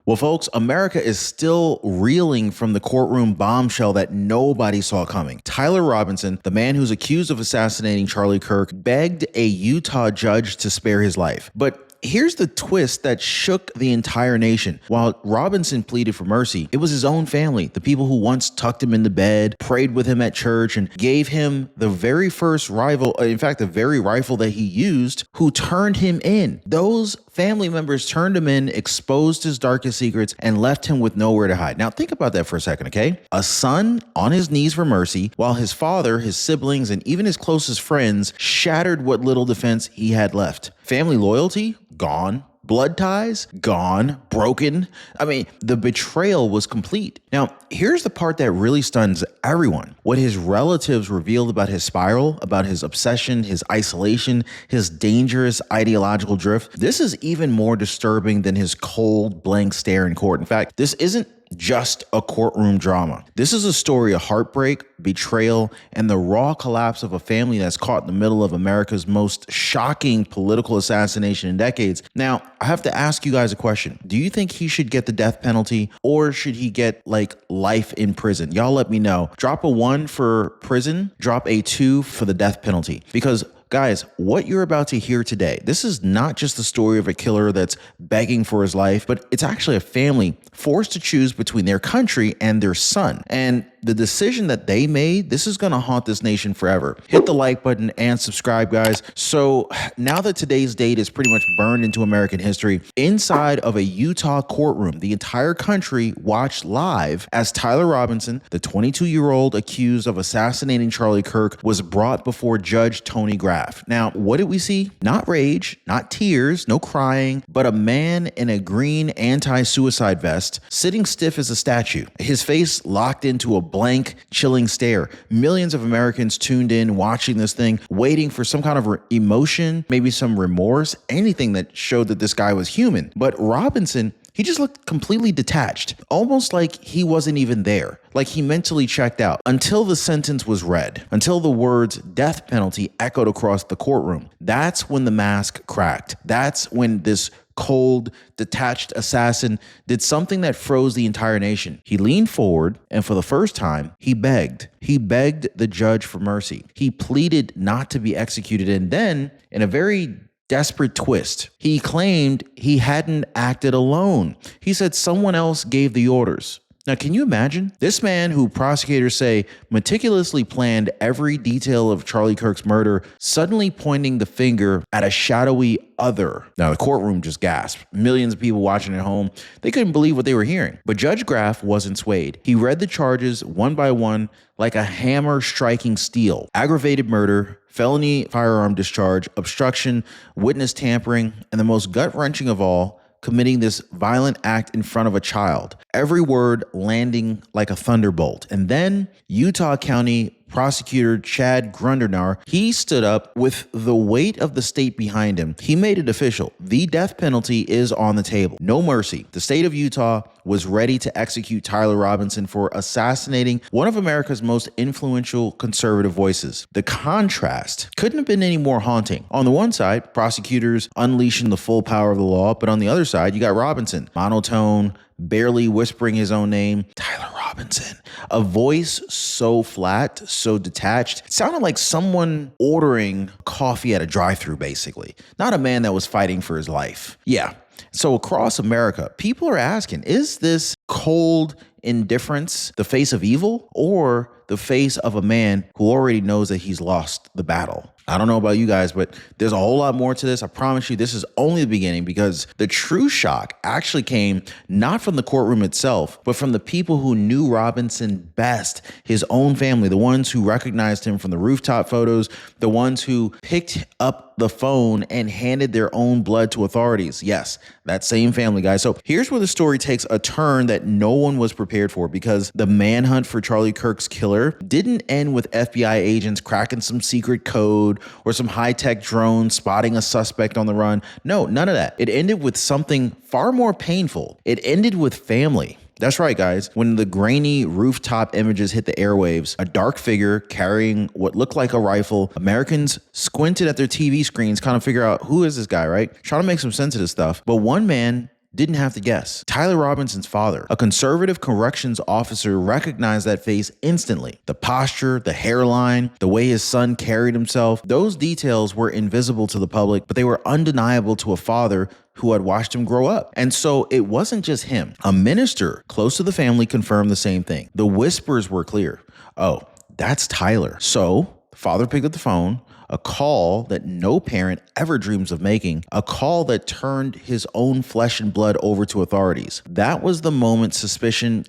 Well, folks, America is still reeling from the courtroom bombshell that nobody saw coming. Tyler Robinson, the man who's accused of assassinating Charlie Kirk, begged a Utah judge to spare his life. But here's the twist that shook the entire nation. While Robinson pleaded for mercy, it was his own family, the people who once tucked him into bed, prayed with him at church, and gave him the very first rifle, in fact, the very rifle that he used, who turned him in. Those family members turned him in, exposed his darkest secrets, and left him with nowhere to hide. Now, think about that for a second, okay? A son on his knees for mercy, while his father, his siblings, and even his closest friends shattered what little defense he had left. Family loyalty? Gone. Blood ties? Gone. Broken. I mean, the betrayal was complete. Now, here's the part that really stuns everyone. What his relatives revealed about his spiral, about his obsession, his isolation, his dangerous ideological drift. This is even more disturbing than his cold, blank stare in court. In fact, this isn't just a courtroom drama. This is a story of heartbreak, betrayal, and the raw collapse of a family that's caught in the middle of America's most shocking political assassination in decades. Now, I have to ask you guys a question. Do you think he should get the death penalty, or should he get like life in prison? Y'all let me know. Drop a 1 for prison, drop a 2 for the death penalty. Because guys, what you're about to hear today, this is not just the story of a killer that's begging for his life, but it's actually a family forced to choose between their country and their son. And the decision that they made, this is going to haunt this nation forever. Hit the like button and subscribe, guys. So now that today's date is pretty much burned into American history, inside of a Utah courtroom, the entire country watched live as Tyler Robinson, the 22-year-old accused of assassinating Charlie Kirk, was brought before Judge Tony Graff. Now, what did we see? Not rage, not tears, no crying, but a man in a green anti-suicide vest, sitting stiff as a statue, his face locked into a blank, chilling stare. Millions of Americans tuned in, watching this thing, waiting for some kind of emotion, maybe some remorse, anything that showed that this guy was human. But Robinson, he just looked completely detached, almost like he wasn't even there, like he mentally checked out, until the sentence was read, until the words death penalty echoed across the courtroom. That's when the mask cracked. That's when this cold, detached assassin did something that froze the entire nation. He leaned forward, and for the first time, he begged. He begged the judge for mercy. He pleaded not to be executed, and then, in a very desperate twist, he claimed he hadn't acted alone. He said someone else gave the orders. Now, can you imagine? This man, who prosecutors say meticulously planned every detail of Charlie Kirk's murder, suddenly pointing the finger at a shadowy other. Now, the courtroom just gasped. Millions of people watching at home, they couldn't believe what they were hearing. But Judge Graff wasn't swayed. He read the charges one by one like a hammer striking steel. Aggravated murder, felony firearm discharge, obstruction, witness tampering, and the most gut-wrenching of all, committing this violent act in front of a child. Every word landing like a thunderbolt. And then Utah County Prosecutor Chad Grundernar, he stood up with the weight of the state behind him. He made it official. The death penalty is on the table. No mercy. The state of Utah was ready to execute Tyler Robinson for assassinating one of America's most influential conservative voices. The contrast couldn't have been any more haunting. On the one side, prosecutors unleashing the full power of the law, but on the other side, you got Robinson, monotone, barely whispering his own name, Tyler Robinson. A voice so flat, so detached. It sounded like someone ordering coffee at a drive-thru, basically. Not a man that was fighting for his life. Yeah. So across America, people are asking, is this cold indifference the face of evil, or the face of a man who already knows that he's lost the battle? I don't know about you guys, but there's a whole lot more to this. I promise you, this is only the beginning, because the true shock actually came not from the courtroom itself, but from the people who knew Robinson best, his own family, the ones who recognized him from the rooftop photos, the ones who picked up the phone and handed their own blood to authorities. Yes, that same family, guys. So here's where the story takes a turn that no one was prepared for, because the manhunt for Charlie Kirk's killer didn't end with FBI agents cracking some secret code or some high-tech drone spotting a suspect on the run. No, none of that. It ended with something far more painful. It ended with family. That's right, guys. When the grainy rooftop images hit the airwaves, a dark figure carrying what looked like a rifle, Americans squinted at their TV screens, kind of figure out, who is this guy, right? Trying to make some sense of this stuff. But one man didn't have to guess. Tyler Robinson's father, a conservative corrections officer, recognized that face instantly. The posture, the hairline, the way his son carried himself, those details were invisible to the public, but they were undeniable to a father who had watched him grow up. And so it wasn't just him. A minister close to the family confirmed the same thing. The whispers were clear. Oh, that's Tyler. So the father picked up the phone, a call that no parent ever dreams of making, a call that turned his own flesh and blood over to authorities. That was the moment suspicion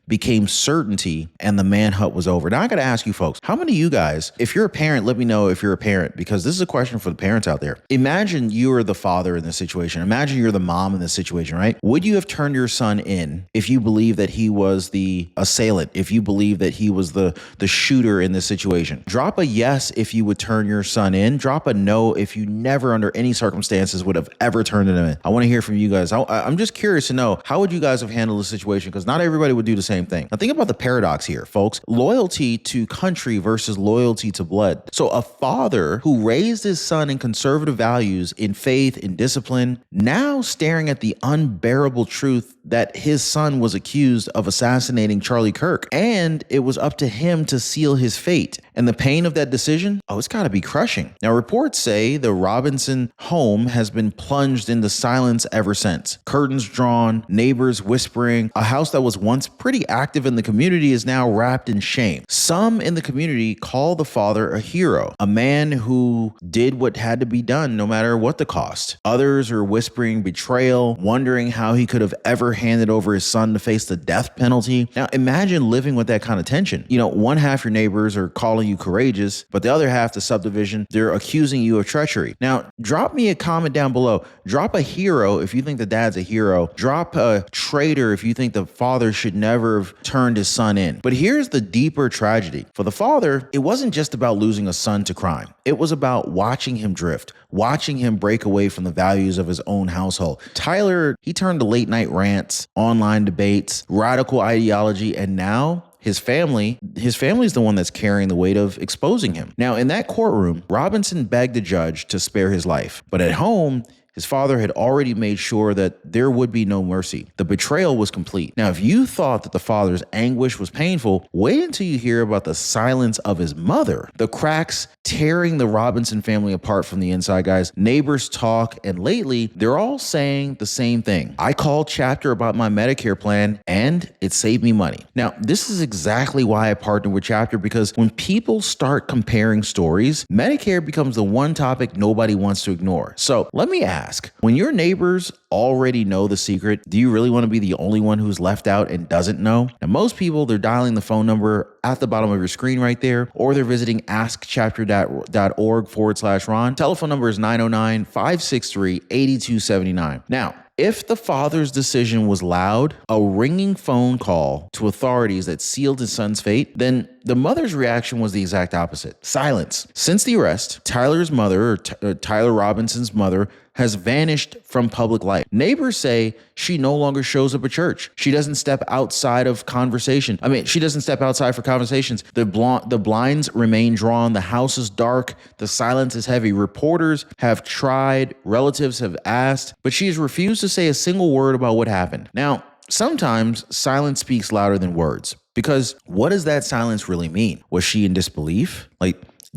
became certainty, and the manhunt was over. Now I gotta ask you folks, how many of you guys, if you're a parent, let me know if you're a parent, because this is a question for the parents out there. Imagine you are the father in this situation. Imagine you're the mom in this situation, right? Would you have turned your son in if you believe that he was the assailant, if you believe that he was the shooter in this situation? Drop a yes if you would turn your son in. Drop a no if you never under any circumstances would have ever turned him in. I want to hear from you guys. I'm just curious to know, how would you guys have handled the situation? Because not everybody would do the same thing. Now think about the paradox here, folks. Loyalty to country versus loyalty to blood. So a father who raised his son in conservative values, in faith, in discipline, now staring at the unbearable truth that his son was accused of assassinating Charlie Kirk, and it was up to him to seal his fate. And the pain of that decision, it's got to be crushing. Now, reports say the Robinson home has been plunged into silence ever since. Curtains drawn, neighbors whispering. A house that was once pretty active in the community is now wrapped in shame. Some in the community call the father a hero, a man who did what had to be done no matter what the cost. Others are whispering betrayal, wondering how he could have ever handed over his son to face the death penalty. Now, imagine living with that kind of tension. One half your neighbors are calling you courageous, but the other half, the subdivision, they're accusing you of treachery. Now, drop me a comment down below. Drop a hero if you think the dad's a hero. Drop a traitor if you think the father should never have turned his son in. But here's the deeper tragedy. For the father, it wasn't just about losing a son to crime. It was about watching him drift, watching him break away from the values of his own household. Tyler, he turned to late night rants, online debates, radical ideology, and now his family is the one that's carrying the weight of exposing him. Now, in that courtroom, Robinson begged the judge to spare his life. But at home, his father had already made sure that there would be no mercy. The betrayal was complete. Now, if you thought that the father's anguish was painful, wait until you hear about the silence of his mother. The cracks tearing the Robinson family apart from the inside, guys. Neighbors talk, and lately, they're all saying the same thing. I called Chapter about my Medicare plan, and it saved me money. Now, this is exactly why I partnered with Chapter, because when people start comparing stories, Medicare becomes the one topic nobody wants to ignore. So let me ask, when your neighbors already know the secret, do you really want to be the only one who's left out and doesn't know? Now, most people, they're dialing the phone number at the bottom of your screen right there, or they're visiting askchapter.org/Ron. Telephone number is 909-563-8279. Now, if the father's decision was loud, a ringing phone call to authorities that sealed his son's fate, then the mother's reaction was the exact opposite. Silence. Since the arrest, Tyler's mother, or Tyler Robinson's mother, has vanished from public life. Neighbors say she no longer shows up at church. She doesn't step outside of conversation. She doesn't step outside for conversations. The blinds remain drawn. The house is dark. The silence is heavy. Reporters have tried. Relatives have asked, but she has refused to say a single word about what happened. Now, sometimes silence speaks louder than words, because what does that silence really mean? Was she in disbelief?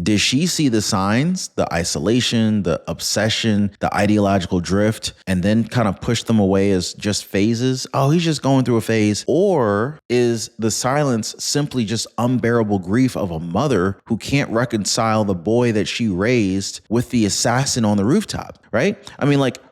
Did she see the signs, the isolation, the obsession, the ideological drift, and then kind of push them away as just phases? Oh, he's just going through a phase. Or is the silence simply just unbearable grief of a mother who can't reconcile the boy that she raised with the assassin on the rooftop, right?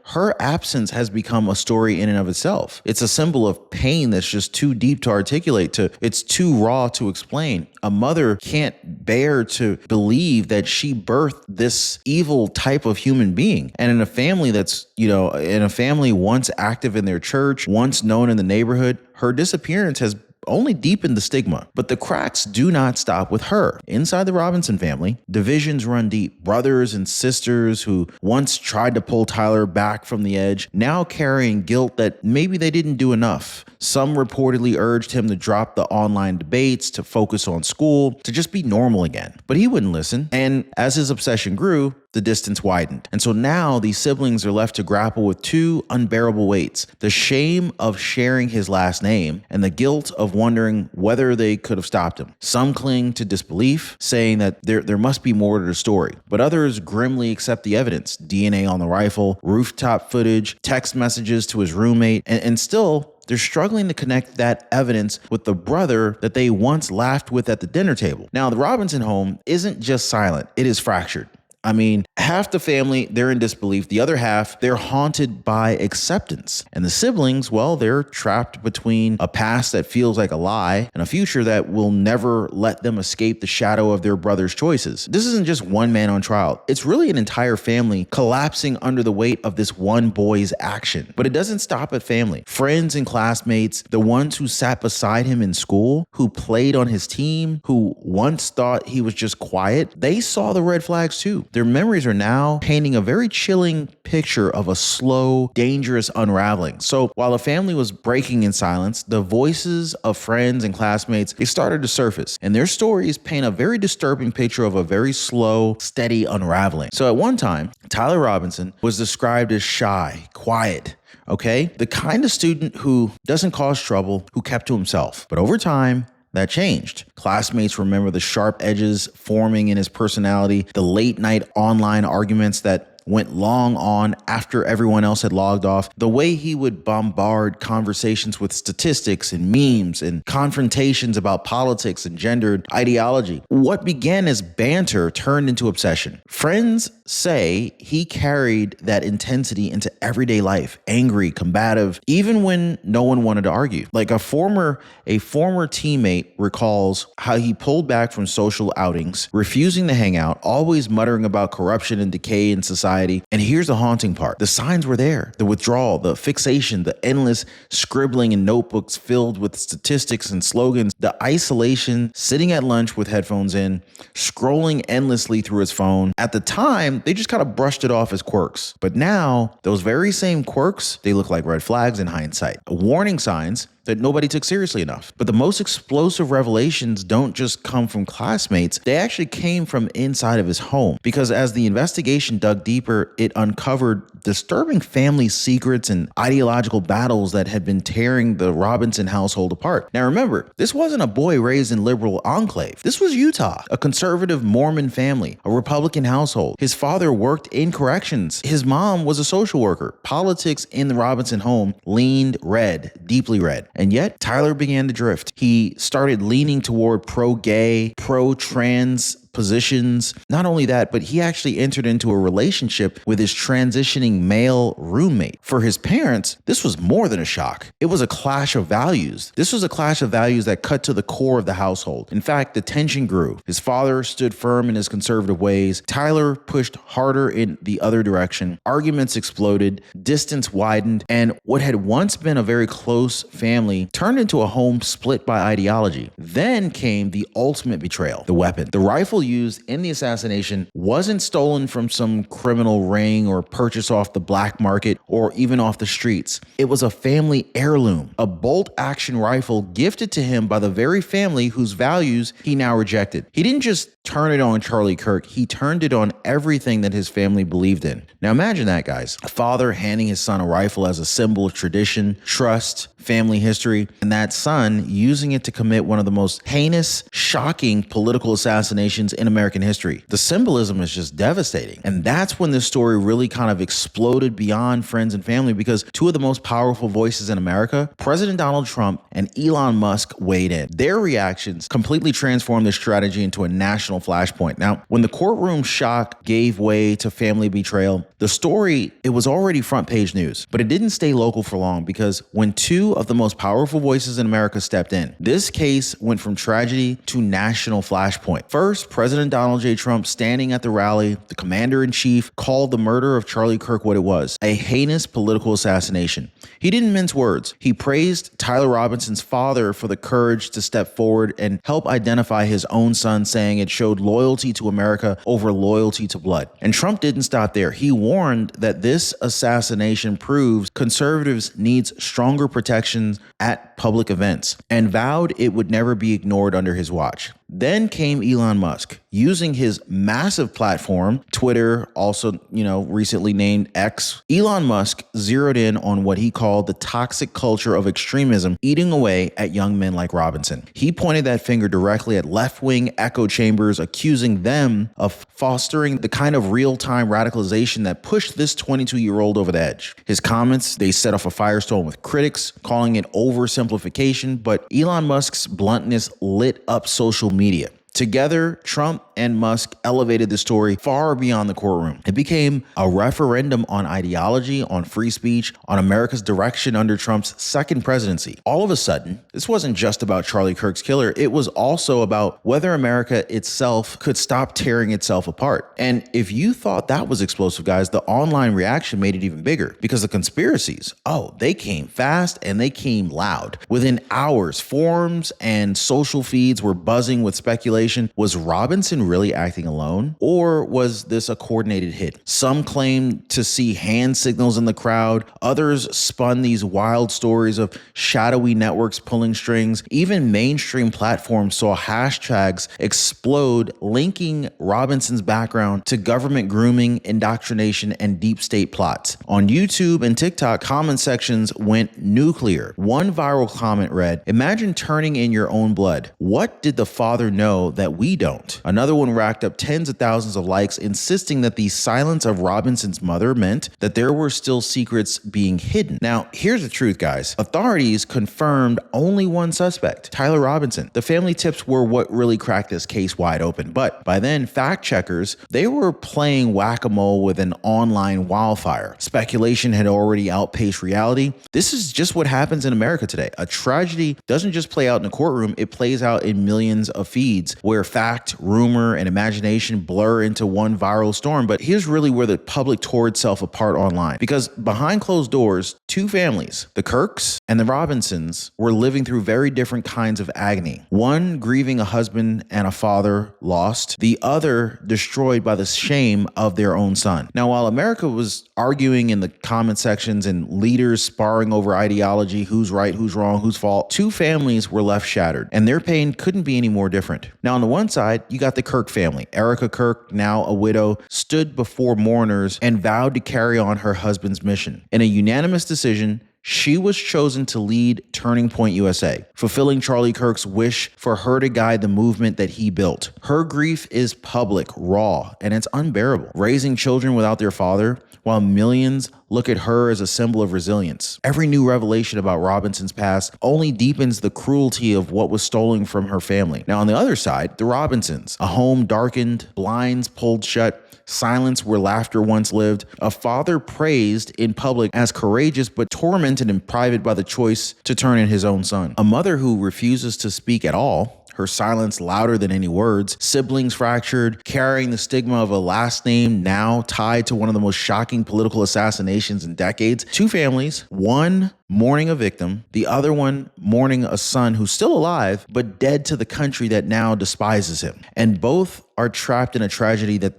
Her absence has become a story in and of itself. It's a symbol of pain that's just too deep to articulate, it's too raw to explain. A mother can't bear to believe that she birthed this evil type of human being. And in a family that's, once active in their church, once known in the neighborhood, her disappearance has only deepened the stigma. But the cracks do not stop with her. Inside the Robinson family, divisions run deep. Brothers and sisters who once tried to pull Tyler back from the edge, now carrying guilt that maybe they didn't do enough. Some reportedly urged him to drop the online debates, to focus on school, to just be normal again. But he wouldn't listen. And as his obsession grew, the distance widened. And so now these siblings are left to grapple with two unbearable weights: the shame of sharing his last name and the guilt of wondering whether they could have stopped him. Some cling to disbelief, saying that there must be more to the story, but others grimly accept the evidence: DNA on the rifle, rooftop footage, text messages to his roommate, and still they're struggling to connect that evidence with the brother that they once laughed with at the dinner table. Now, the Robinson home isn't just silent, it is fractured. I mean, half the family, they're in disbelief. The other half, they're haunted by acceptance. And the siblings, well, they're trapped between a past that feels like a lie and a future that will never let them escape the shadow of their brother's choices. This isn't just one man on trial. It's really an entire family collapsing under the weight of this one boy's action. But it doesn't stop at family. Friends and classmates, the ones who sat beside him in school, who played on his team, who once thought he was just quiet, they saw the red flags too. Their memories are now painting a very chilling picture of a slow, dangerous unraveling. So while the family was breaking in silence, the voices of friends and classmates, they started to surface, and their stories paint a very disturbing picture of a very slow, steady unraveling. So at one time, Tyler Robinson was described as shy, quiet, okay? The kind of student who doesn't cause trouble, who kept to himself. But over time, that changed. Classmates remember the sharp edges forming in his personality, the late night online arguments that went long on after everyone else had logged off, the way he would bombard conversations with statistics and memes and confrontations about politics and gendered ideology. What began as banter turned into obsession. Friends say he carried that intensity into everyday life, angry, combative, even when no one wanted to argue. Like a former teammate recalls how he pulled back from social outings, refusing to hang out, always muttering about corruption and decay in society. And here's the haunting part. The signs were there. The withdrawal, the fixation, the endless scribbling in notebooks filled with statistics and slogans, the isolation, sitting at lunch with headphones in, scrolling endlessly through his phone. At the time, they just kind of brushed it off as quirks. But now, those very same quirks, they look like red flags in hindsight. Warning signs that nobody took seriously enough. But the most explosive revelations don't just come from classmates, they actually came from inside of his home. Because as the investigation dug deeper, it uncovered disturbing family secrets and ideological battles that had been tearing the Robinson household apart. Now remember, this wasn't a boy raised in liberal enclave. This was Utah, a conservative Mormon family, a Republican household. His father worked in corrections. His mom was a social worker. Politics in the Robinson home leaned red, deeply red. And yet, Tyler began to drift. He started leaning toward pro-gay, pro-trans positions. Not only that, but he actually entered into a relationship with his transitioning male roommate. For his parents, this was more than a shock. It was a clash of values. This was a clash of values that cut to the core of the household. In fact, the tension grew. His father stood firm in his conservative ways. Tyler pushed harder in the other direction. Arguments exploded, distance widened, and what had once been a very close family turned into a home split by ideology. Then came the ultimate betrayal, the weapon. The rifle used in the assassination wasn't stolen from some criminal ring or purchased off the black market or even off the streets. It was a family heirloom, a bolt-action rifle gifted to him by the very family whose values he now rejected. He didn't just turn it on Charlie Kirk, he turned it on everything that his family believed in. Now imagine that, guys. A father handing his son a rifle as a symbol of tradition, trust, family history, and that son using it to commit one of the most heinous, shocking political assassinations in American history. The symbolism is just devastating. And that's when this story really kind of exploded beyond friends and family, because two of the most powerful voices in America, President Donald Trump and Elon Musk, weighed in. Their reactions completely transformed this strategy into a national flashpoint. Now, when the courtroom shock gave way to family betrayal, the story, it was already front page news, but it didn't stay local for long, because when two of the most powerful voices in America stepped in, this case went from tragedy to national flashpoint. First, President Donald J. Trump, standing at the rally, the commander-in-chief called the murder of Charlie Kirk what it was: a heinous political assassination. He didn't mince words. He praised Tyler Robinson's father for the courage to step forward and help identify his own son, saying it showed loyalty to America over loyalty to blood. And Trump didn't stop there. He warned that this assassination proves conservatives needs stronger protections at public events, and vowed it would never be ignored under his watch. Then came Elon Musk. Using his massive platform, Twitter, also, recently named X, Elon Musk zeroed in on what he called the toxic culture of extremism eating away at young men like Robinson. He pointed that finger directly at left-wing echo chambers, accusing them of fostering the kind of real-time radicalization that pushed this 22-year-old over the edge. His comments, they set off a firestorm with critics, calling it oversimplification, but Elon Musk's bluntness lit up social media. Together, Trump and Musk elevated the story far beyond the courtroom. It became a referendum on ideology, on free speech, on America's direction under Trump's second presidency. All of a sudden, this wasn't just about Charlie Kirk's killer. It was also about whether America itself could stop tearing itself apart. And if you thought that was explosive, guys, the online reaction made it even bigger because the conspiracies, they came fast and they came loud. Within hours, forums and social feeds were buzzing with speculation. Was Robinson really acting alone, or was this a coordinated hit? Some claimed to see hand signals in the crowd. Others spun these wild stories of shadowy networks pulling strings. Even mainstream platforms saw hashtags explode, linking Robinson's background to government grooming, indoctrination, and deep state plots. On YouTube and TikTok, comment sections went nuclear. One viral comment read, "Imagine turning in your own blood. What did the father know that we don't?" Another one racked up tens of thousands of likes, insisting that the silence of Robinson's mother meant that there were still secrets being hidden. Now, here's the truth, guys. Authorities confirmed only one suspect, Tyler Robinson. The family tips were what really cracked this case wide open. But by then, fact checkers, they were playing whack-a-mole with an online wildfire. Speculation had already outpaced reality. This is just what happens in America today. A tragedy doesn't just play out in a courtroom, it plays out in millions of feeds, where fact, rumor, and imagination blur into one viral storm. But here's really where the public tore itself apart online. Because behind closed doors, two families, the Kirks and the Robinsons, were living through very different kinds of agony. One grieving a husband and a father lost, the other destroyed by the shame of their own son. Now, while America was arguing in the comment sections and leaders sparring over ideology, who's right, who's wrong, whose fault, two families were left shattered, and their pain couldn't be any more different. Now, on the one side, you got the Kirk family. Erica Kirk, now a widow, stood before mourners and vowed to carry on her husband's mission. In a unanimous decision, she was chosen to lead Turning Point USA, fulfilling Charlie Kirk's wish for her to guide the movement that he built. Her grief is public, raw, and it's unbearable. Raising children without their father, while millions look at her as a symbol of resilience. Every new revelation about Robinson's past only deepens the cruelty of what was stolen from her family. Now, on the other side, the Robinsons, a home darkened, blinds pulled shut, silence where laughter once lived, a father praised in public as courageous but tormented in private by the choice to turn in his own son, a mother who refuses to speak at all, her silence louder than any words, siblings fractured, carrying the stigma of a last name now tied to one of the most shocking political assassinations in decades. Two families, one mourning a victim, the other one mourning a son who's still alive, but dead to the country that now despises him. And both are trapped in a tragedy that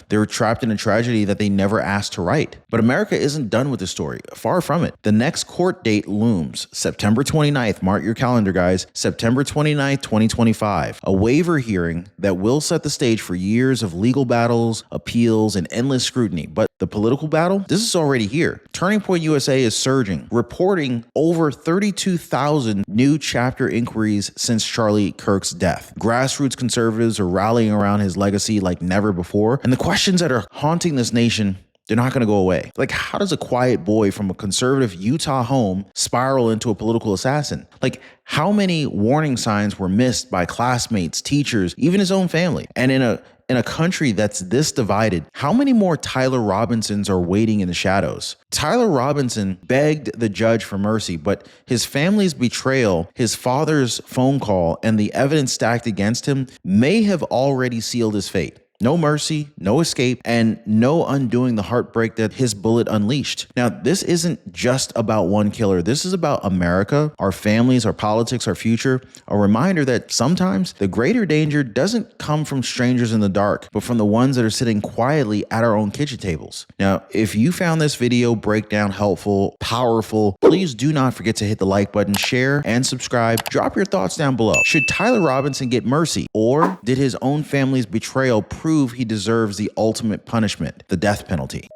they're trapped in a tragedy that they never asked to write. But America isn't done with the story. Far from it. The next court date looms, September 29th. Mark your calendar, guys. September 29th, 2025. A waiver hearing that will set the stage for years of legal battles, appeals, and endless scrutiny. But the political battle, this is already here. Turning Point USA is surging, reporting over 32,000 new chapter inquiries since Charlie Kirk's death. Grassroots conservatives are rallying around his legacy like never before. And the questions that are haunting this nation, they're not going to go away. Like, how does a quiet boy from a conservative Utah home spiral into a political assassin? Like, how many warning signs were missed by classmates, teachers, even his own family? And in a country that's this divided, how many more Tyler Robinsons are waiting in the shadows? Tyler Robinson begged the judge for mercy, but his family's betrayal, his father's phone call, and the evidence stacked against him may have already sealed his fate. No mercy, no escape, and no undoing the heartbreak that his bullet unleashed. Now, this isn't just about one killer. This is about America, our families, our politics, our future. A reminder that sometimes the greater danger doesn't come from strangers in the dark, but from the ones that are sitting quietly at our own kitchen tables. Now, if you found this video breakdown helpful, powerful, please do not forget to hit the like button, share, and subscribe. Drop your thoughts down below. Should Tyler Robinson get mercy, or did his own family's betrayal prove he deserves the ultimate punishment, the death penalty?